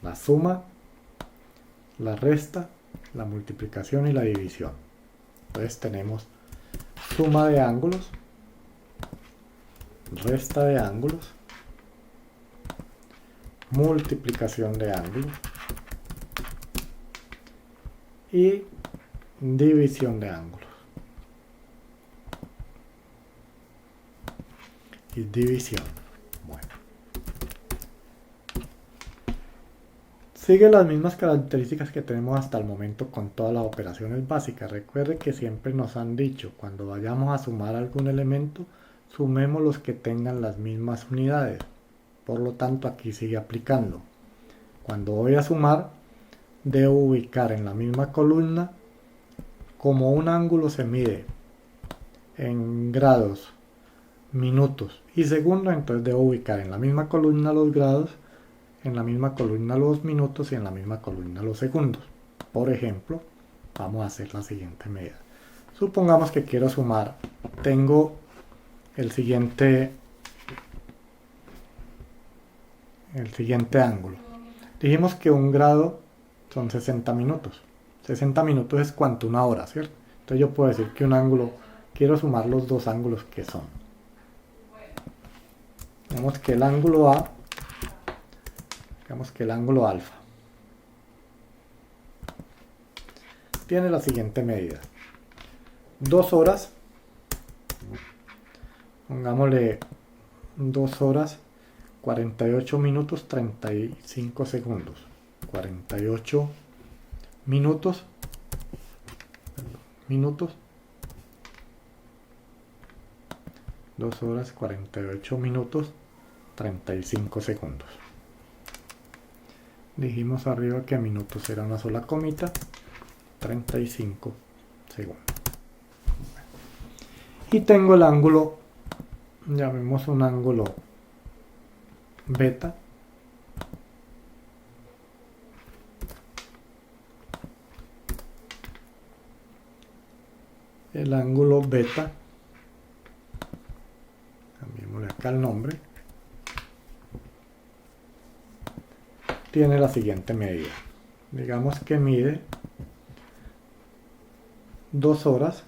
la suma, la resta, la multiplicación y la división. Entonces tenemos suma de ángulos, resta de ángulos, multiplicación de ángulos y división de ángulos. Y división. Bueno. Sigue las mismas características que tenemos hasta el momento con todas las operaciones básicas. Recuerde que siempre nos han dicho, cuando vayamos a sumar algún elemento, sumemos los que tengan las mismas unidades. Por lo tanto, aquí sigue aplicando. Cuando voy a sumar, debo ubicar en la misma columna, como un ángulo se mide en grados, minutos y segundos, entonces debo ubicar en la misma columna los grados, en la misma columna los minutos y en la misma columna los segundos. Por ejemplo, vamos a hacer la siguiente medida. Supongamos que quiero sumar, tengo el siguiente ángulo. Dijimos que un grado son 60 minutos. 60 minutos es cuánto, una hora, ¿cierto? Entonces yo puedo decir que un ángulo, quiero sumar los dos ángulos que son. Digamos que el ángulo A, digamos que el ángulo alfa, tiene la siguiente medida. 2 horas, pongámosle 2 horas, 48 minutos, 35 segundos. 48 minutos, 2 horas, 48 minutos, 35 segundos. Dijimos arriba que minutos era una sola comita, 35 segundos. Y tengo el ángulo, llamemos un ángulo beta. El ángulo beta, cambiémosle acá el nombre, tiene la siguiente medida. Digamos que mide 2 horas,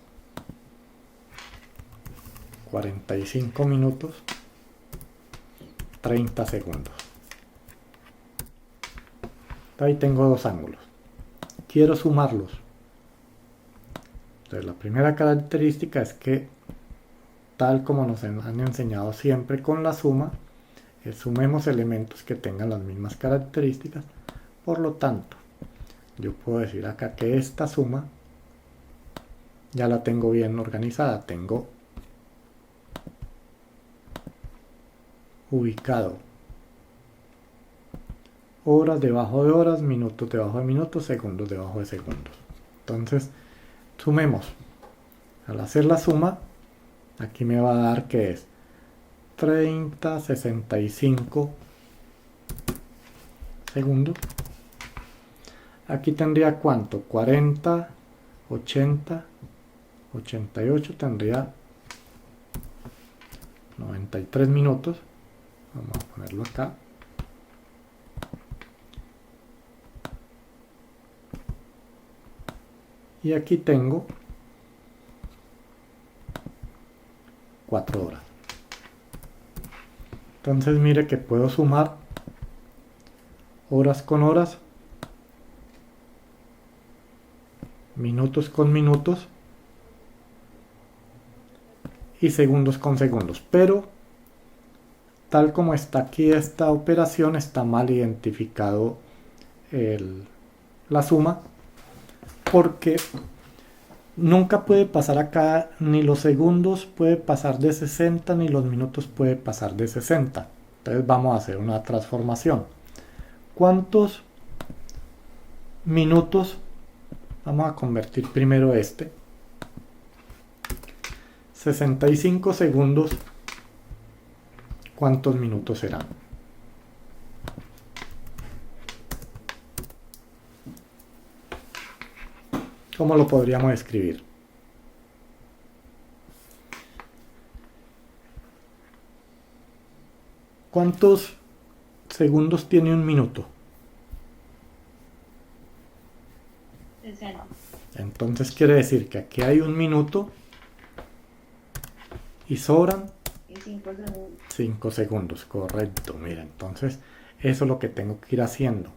45 minutos, 30 segundos. Ahí tengo dos ángulos. Quiero sumarlos. Entonces, la primera característica es que, tal como nos han enseñado siempre con la suma, sumemos elementos que tengan las mismas características. Por lo tanto, yo puedo decir acá que esta suma ya la tengo bien organizada. Tengo ubicado horas debajo de horas, minutos debajo de minutos, segundos debajo de segundos. Entonces, sumemos. Al hacer la suma, aquí me va a dar que es 30, 65 segundos. Aquí tendría ¿cuánto? 40, 80, 88, tendría 93 minutos. Vamos a ponerlo acá. Y aquí tengo 4 horas. Entonces mire que puedo sumar horas con horas, minutos con minutos y segundos con segundos. Pero tal como está aquí esta operación, está mal identificado la suma, porque nunca puede pasar acá, ni los segundos puede pasar de 60, ni los minutos puede pasar de 60. Entonces vamos a hacer una transformación. ¿Cuántos minutos? Vamos a convertir primero 65 segundos. ¿Cuántos minutos serán? ¿Cómo lo podríamos escribir? ¿Cuántos segundos tiene un minuto? 60. Entonces quiere decir que aquí hay un minuto y sobran Y 5 segundos. 5 segundos, correcto. Mira, entonces eso es lo que tengo que ir haciendo,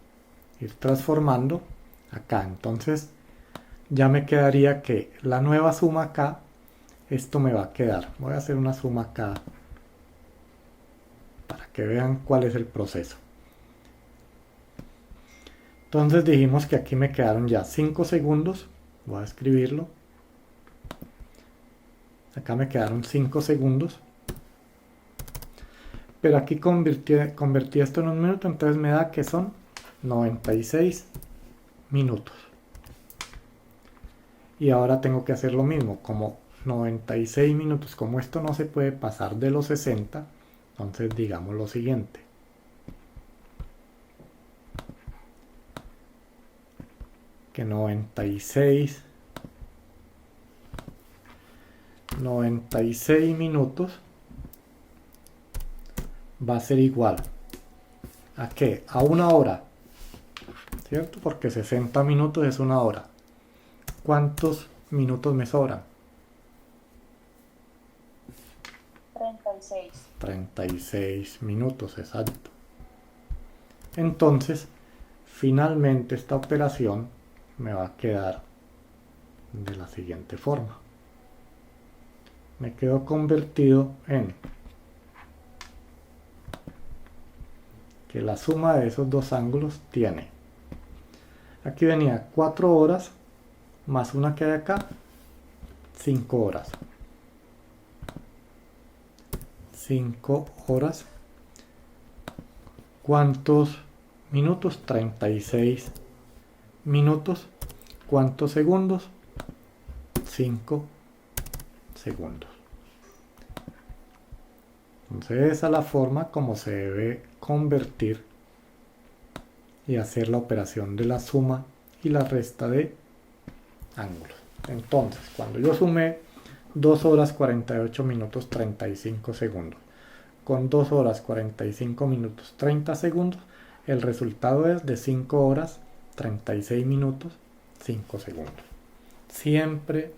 ir transformando acá. Entonces ya me quedaría que la nueva suma acá, esto me va a quedar. Voy a hacer una suma acá para que vean cuál es el proceso. Entonces dijimos que aquí me quedaron ya 5 segundos. Voy a escribirlo. Acá me quedaron 5 segundos. Pero aquí convertí esto en un minuto, entonces me da que son 96 minutos. Y ahora tengo que hacer lo mismo, como 96 minutos, como esto no se puede pasar de los 60, entonces digamos lo siguiente. Que 96 minutos va a ser igual ¿a qué? A una hora, ¿cierto? Porque 60 minutos es una hora. ¿Cuántos minutos me sobran? 36. 36 minutos, exacto. Entonces, finalmente esta operación me va a quedar de la siguiente forma. Me quedó convertido en que la suma de esos dos ángulos tiene, aquí venía 4 horas más una que hay acá, 5 horas. 5 horas. ¿Cuántos minutos? 36 minutos. ¿Cuántos segundos? 5 segundos. Entonces esa es la forma como se debe convertir y hacer la operación de la suma y la resta de ángulos. Entonces, cuando yo sumé 2 horas 48 minutos 35 segundos con 2 horas 45 minutos 30 segundos, el resultado es de 5 horas 36 minutos 5 segundos. Siempre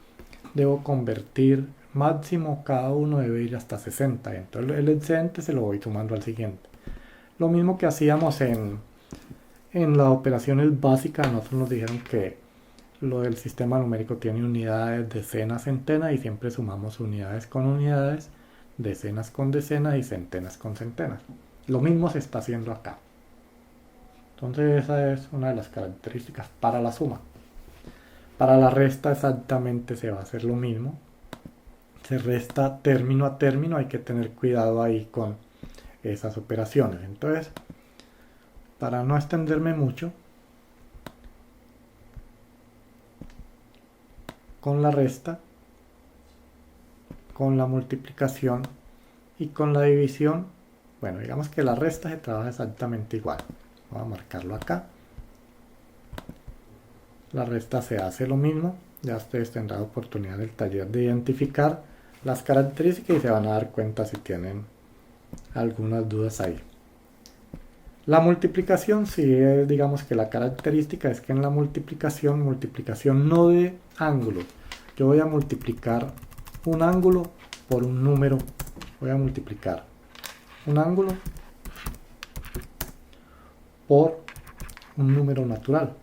debo convertir, máximo cada uno debe ir hasta 60, entonces el excedente se lo voy sumando al siguiente. Lo mismo que hacíamos en las operaciones básicas. Nosotros nos dijeron que lo del sistema numérico tiene unidades, decenas, centenas, y siempre sumamos unidades con unidades, decenas con decenas y centenas con centenas. Lo mismo se está haciendo acá. Entonces esa es una de las características para la suma. Para la resta exactamente se va a hacer lo mismo. Se resta término a término, hay que tener cuidado ahí con esas operaciones. Entonces, para no extenderme mucho, con la resta, con la multiplicación Y con la división, bueno, digamos que la resta se trabaja exactamente igual. Voy a marcarlo acá. La resta se hace lo mismo. Ya ustedes tendrán oportunidad en el taller de identificar las características y se van a dar cuenta si tienen algunas dudas ahí. La multiplicación, sí, digamos que la característica es que en la multiplicación no de ángulos. Yo voy a multiplicar un ángulo por un número. Voy a multiplicar un ángulo por un número natural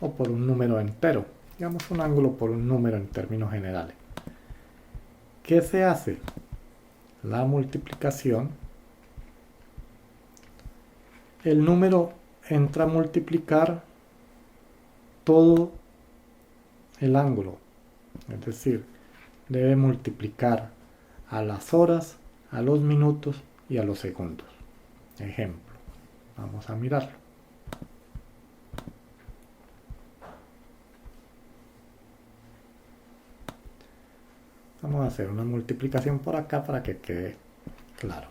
o por un número entero. Digamos un ángulo por un número en términos generales. ¿Qué se hace? La multiplicación, el número entra a multiplicar todo el ángulo, es decir, debe multiplicar a las horas, a los minutos y a los segundos. Ejemplo, vamos a mirarlo. Vamos a hacer una multiplicación por acá para que quede claro.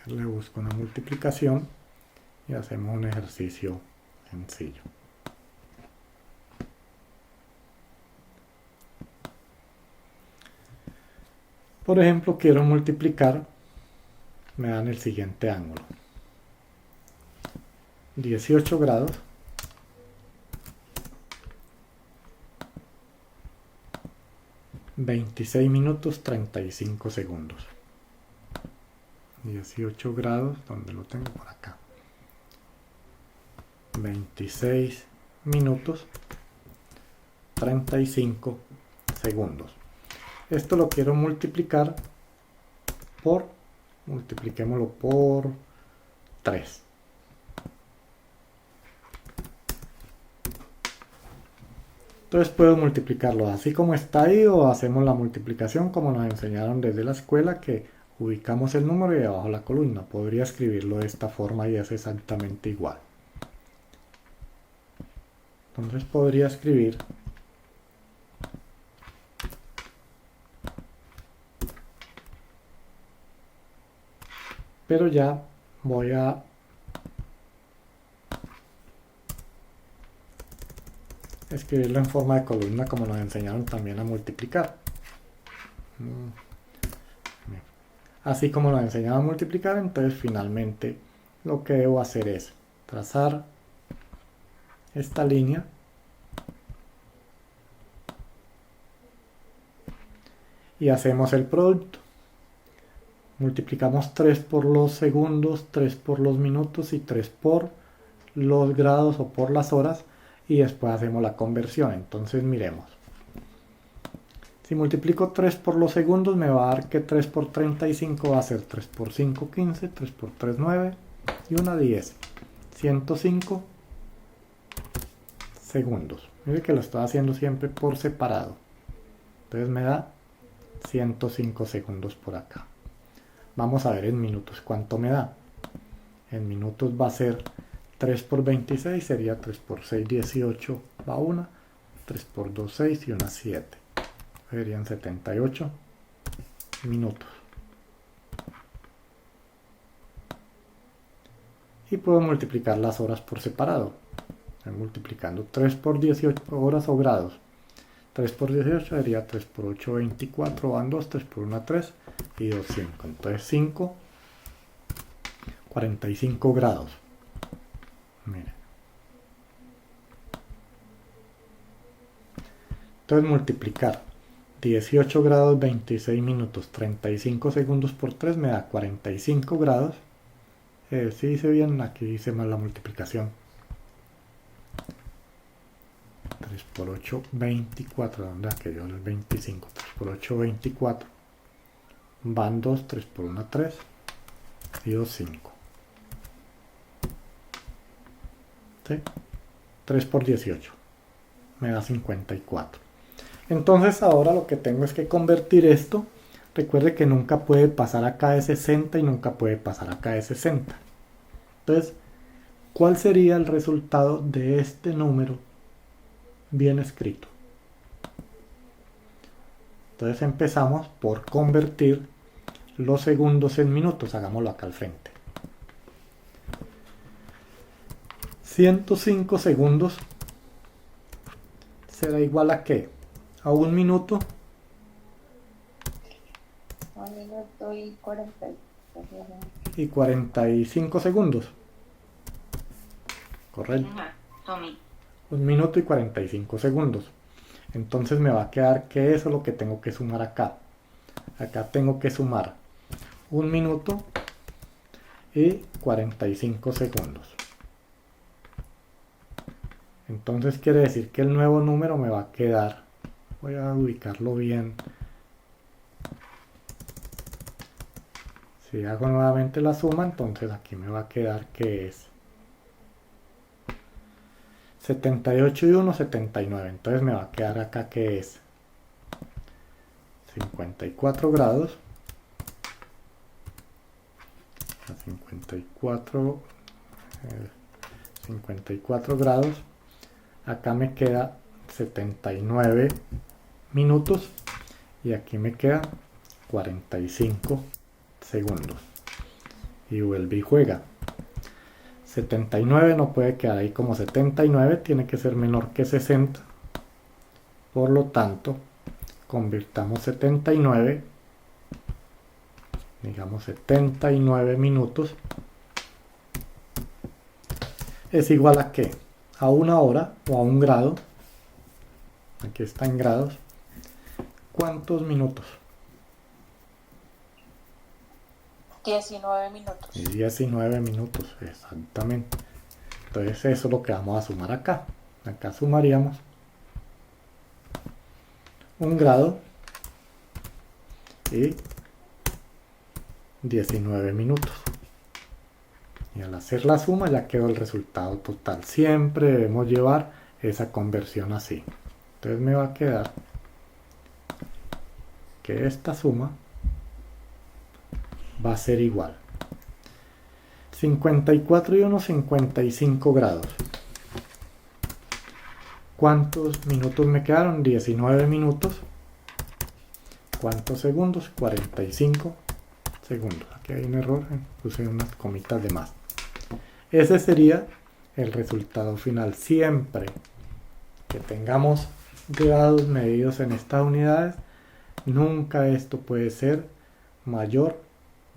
Le busco una multiplicación y hacemos un ejercicio sencillo. Por ejemplo, quiero multiplicar, me dan el siguiente ángulo. 18 grados (26 minutos 35 segundos). 18 grados, ¿dónde lo tengo? Por acá. 26 minutos 35 segundos. Esto lo quiero multiplicar por, multipliquémoslo por 3. Entonces puedo multiplicarlo así como está ahí, o hacemos la multiplicación como nos enseñaron desde la escuela, que ubicamos el número y debajo la columna. Podría escribirlo de esta forma y es exactamente igual. Entonces podría escribir pero ya voy a escribirlo en forma de columna como nos enseñaron también a multiplicar. Así como nos enseñaron a multiplicar, entonces finalmente lo que debo hacer es trazar esta línea y hacemos el producto. Multiplicamos 3 por los segundos, 3 por los minutos y 3 por los grados o por las horas, y después hacemos la conversión. Entonces miremos. Si multiplico 3 por los segundos, me va a dar que 3 por 35 va a ser 3 por 5, 15, 3 por 3, 9 y una 10. 105 segundos. Mire que lo estoy haciendo siempre por separado. Entonces me da 105 segundos por acá. Vamos a ver en minutos cuánto me da. En minutos va a ser 3 por 26, sería 3 por 6, 18, va una. 3 por 2, 6 y una 7. Serían 78 minutos. Y puedo multiplicar las horas por separado. Estoy multiplicando 3 por 18 horas o grados. 3 por 18 sería 3 por 8, 24, van 2, 3 por 1, 3 y 2, 5. Entonces 5, 45 grados. Miren. Entonces multiplicar 18 grados, 26 minutos, 35 segundos por 3 me da 45 grados. Si hice bien, aquí hice mal la multiplicación. 3 por 8, 24. ¿Dónde quedó el 25? 3 por 8, 24. Van 2, 3 por 1, 3 y 2, 5. ¿Sí? 3 por 18 me da 54. Entonces ahora lo que tengo es que convertir esto. Recuerde que nunca puede pasar acá de 60 y nunca puede pasar acá de 60. Entonces, ¿cuál sería el resultado de este número bien escrito? Entonces empezamos por convertir los segundos en minutos. Hagámoslo acá al frente. 105 segundos será igual a ¿qué? A 1 minuto 1 minuto y 45 segundos. Correcto. Ajá, Tommy. 1 minuto y 45 segundos. Entonces me va a quedar que eso es lo que tengo que sumar acá. Acá tengo que sumar 1 minuto y 45 segundos. Entonces quiere decir que el nuevo número me va a quedar, voy a ubicarlo bien. Si hago nuevamente la suma, entonces aquí me va a quedar que es 78 y 1, 79. Entonces me va a quedar acá que es 54 grados. A 54 grados. Acá me queda 79 minutos. Y aquí me queda 45 segundos. Y vuelve y juega. 79 no puede quedar ahí como 79, tiene que ser menor que 60. Por lo tanto, convirtamos 79, digamos 79 minutos, es igual a ¿qué? A 1 hora o a 1 grado. Aquí está en grados. ¿Cuántos minutos? 19 minutos. 19 minutos, exactamente. Entonces eso es lo que vamos a sumar acá. Acá sumaríamos 1 grado y 19 minutos. Y al hacer la suma ya quedó el resultado total. Siempre debemos llevar esa conversión así. Entonces me va a quedar que esta suma va a ser igual 54 y 1, 55 grados. ¿Cuántos minutos me quedaron? 19 minutos. ¿Cuántos segundos? 45 segundos. Aquí hay un error, puse unas comitas de más. Ese sería el resultado final. Siempre que tengamos grados medidos en estas unidades, nunca esto puede ser mayor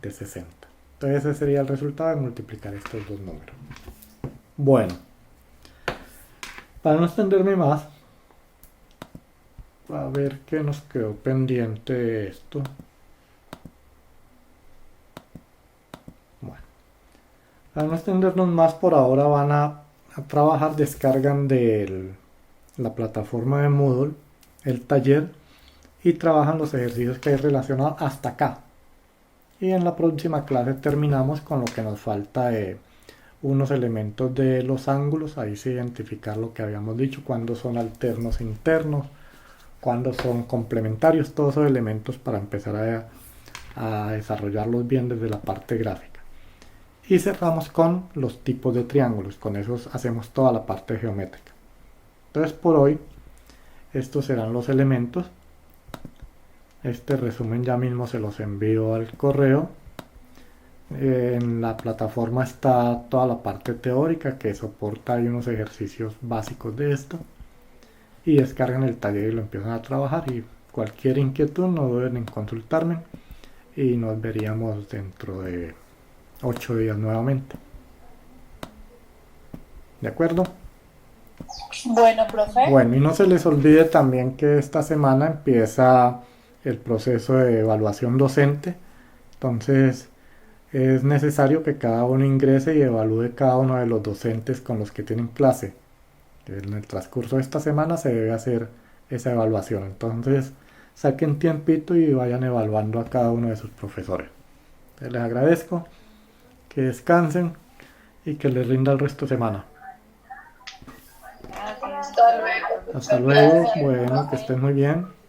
de 60. Entonces ese sería el resultado de multiplicar estos dos números. Bueno, para no extenderme más, a ver qué nos quedó pendiente de esto. Bueno, para no extendernos más por ahora van a trabajar, descargan de la plataforma de Moodle el taller y trabajan los ejercicios que hay relacionados hasta acá. Y en la próxima clase terminamos con lo que nos falta de unos elementos de los ángulos. Ahí sí identificar lo que habíamos dicho, cuándo son alternos internos, cuándo son complementarios, todos esos elementos para empezar a desarrollarlos bien desde la parte gráfica. Y cerramos con los tipos de triángulos, con esos hacemos toda la parte geométrica. Entonces por hoy estos serán los elementos. Este resumen ya mismo se los envío al correo. En la plataforma está toda la parte teórica que soporta ahí unos ejercicios básicos de esto. Y descargan el taller y lo empiezan a trabajar. Y cualquier inquietud no duden en consultarme. Y nos veríamos dentro de 8 días nuevamente. ¿De acuerdo? Bueno, profe. Bueno, y no se les olvide también que esta semana empieza el proceso de evaluación docente. Entonces es necesario que cada uno ingrese y evalúe cada uno de los docentes con los que tienen clase. En el transcurso de esta semana se debe hacer esa evaluación. Entonces saquen tiempito y vayan evaluando a cada uno de sus profesores. Les agradezco, que descansen y que les rinda el resto de semana. Gracias. Hasta luego. Hasta luego, bueno, que estén muy bien.